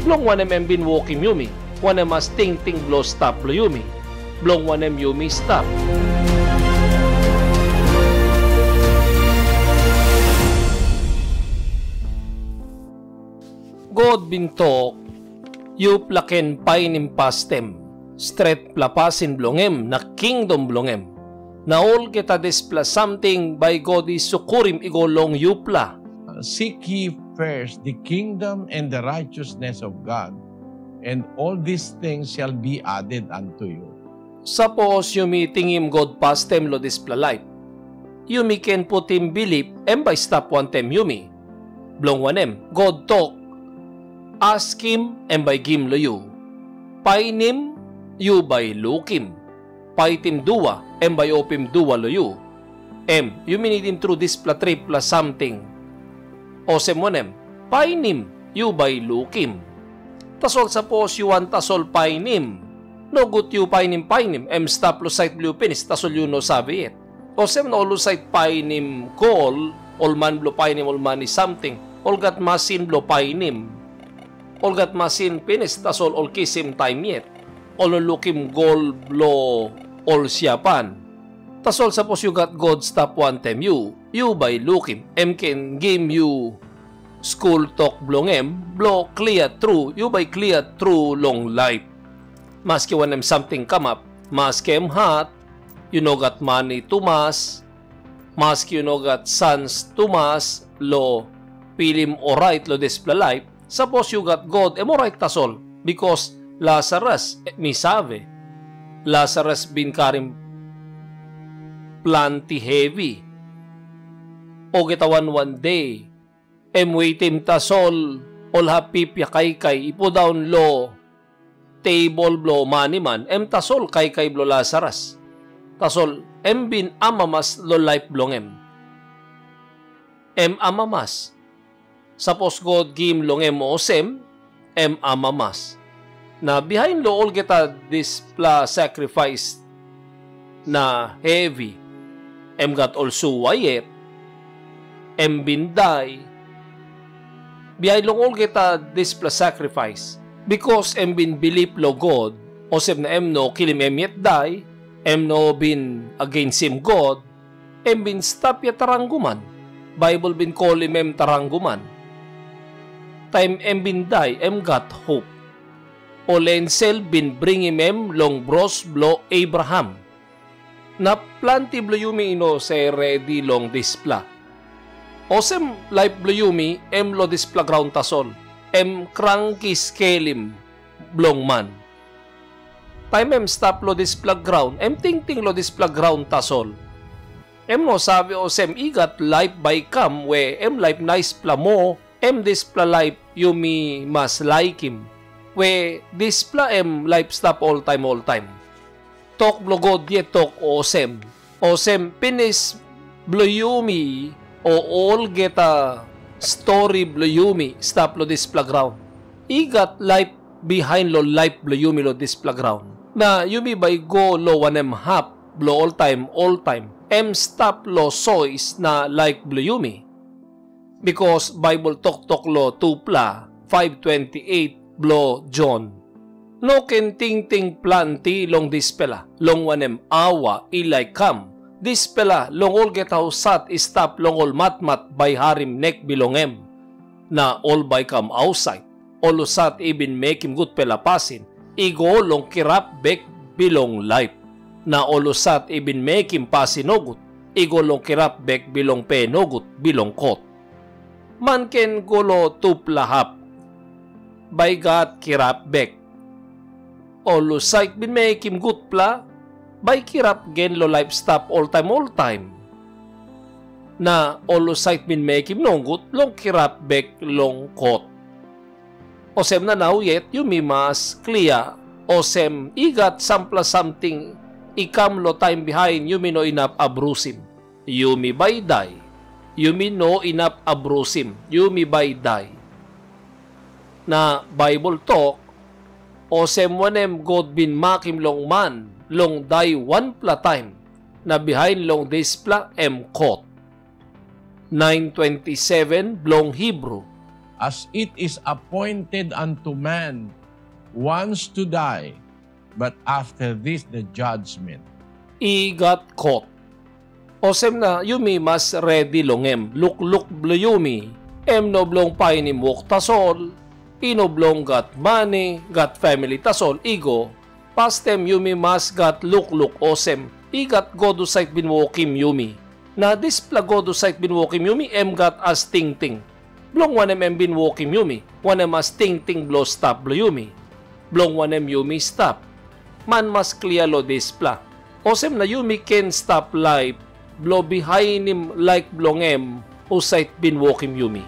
Blong wanem em bin walking Yumi. Wanem mas ting ting blow stop lo Yumi. Blong wanem Yumi stop. God bin talk, yu plaken painim pastem, stret plapasin blongem, na kingdom blongem. Na all kita displa something by God is sukurim igolong yupla. Seek ye first the kingdom and the righteousness of God, and all these things shall be added unto you. Suppose yumi tingim God pastem lo displa life. Yumi can put him believe, em by stop one tem yumi. Blong wanem, God talk, ask him, and by gim lo you. Painim, you by lukim. Paitim duwa, and by opim duwa lo you. You mean him through this plus 3 plus something. O semonem, painim, you by lukim. Tasol suppose you want tasol painim. No good you painim. Stop lo site blue penis, tasol you no sabi it. O sem no lo site painim call, all man blo painim, all man is something. All gat masin blo painim. All gat masin penis, tasol all kisim time yet. All lukim goal blo all siyapan. Tasol suppose you got God stop one time you by looking. Can game you school talk blongem, blow clear through, you by clear through long life. Maski when something come up, maski hot, you know got money to mas, maski you know got sons to mas, lo pilim alright lo display life. Suppose you got God, alright tasol, because Lazarus, misave. Lazarus bin karim planti heavy. O gitawan one day, waitim tasol, ol hapip ya kay, ipo down lo, table blo money man, tasol kay blo Lazarus. Tasol, bin amamas lo life blongem. Amamas. Suppose God game longem o sem, amamas. Na behind lo all kita displa sacrifice na heavy, got also wayet, binday, behind lo all kita displa sacrifice, because bin believe lo God, o sem na no kilim yet die, no bin against him God, bin stop ya taranguman, Bible bin call him taranguman, time bin die, got hope. O lensel bin bring him long bros blo Abraham. Na planti blo yumi ino say ready long displa. O sem life blo yumi lo displa ground tasol. Cranky scalim blong man. Time stop lo displa ground. Ting lo displa ground tasol. No sabi o sem igat life by come we life nice pla mo. Displa life yumi mas like him. We displa life stop all time. Talk blo God yet talk osem. Osem pinis blo yumi o all geta story blo yumi stop lo displa ground. Igat life behind lo life blo yumi lo displa ground. Na yumi by go lo wanem hap blo all time. Stop lo sois na like blo yumi. Because Bible talk lo tupla 5:28 blo John. No ken ting planti long dispela. Long wanem awa ilay kam. Dispela long all get sat stop long all matmat by harim nek bilongem. Na all by come outside. All sat ibin make him good pelapasin. Igo long kirap bek bilong life. Na all sat ibin make him pasinogut. Igo long kirap bek bilong penogut bilong kot. Man ken golo tuplahap. By God kirap bek. O lusait bin make him good pla. By kirap gen lo life stop all time. Na o lusait bin make him nong good long kirap bek long kot. O sem na now yet yumi mas clear. O sem igat sampla something ikam lo time behind yumi no inap abrusim. Yumi by die. Yumi no inap abrusim. Yumi by die. Na Bible talk, o semwanem God bin makim long man, long die one pla time, na behind long displa kot. 9:27 blong Hebrew, as it is appointed unto man once to die, but after this the judgment. I got caught. Osem na yumi mas ready longem, lukluk bluyumi, no blong painim wok tasol, inoblong got money, got family tasol, igo, pastem yumi mas got lukluk osem, igat godo site binwokim yumi. Na displa godo site binwokim yumi, got as ting-ting. Blong wanem binwokim yumi, wanem as ting-ting blow stop bluyumi. Blong wanem yumi stop. Man mas clear lo displa. Osem na yumi can stop life, blow behind him like blongem, o site binwokim yumi.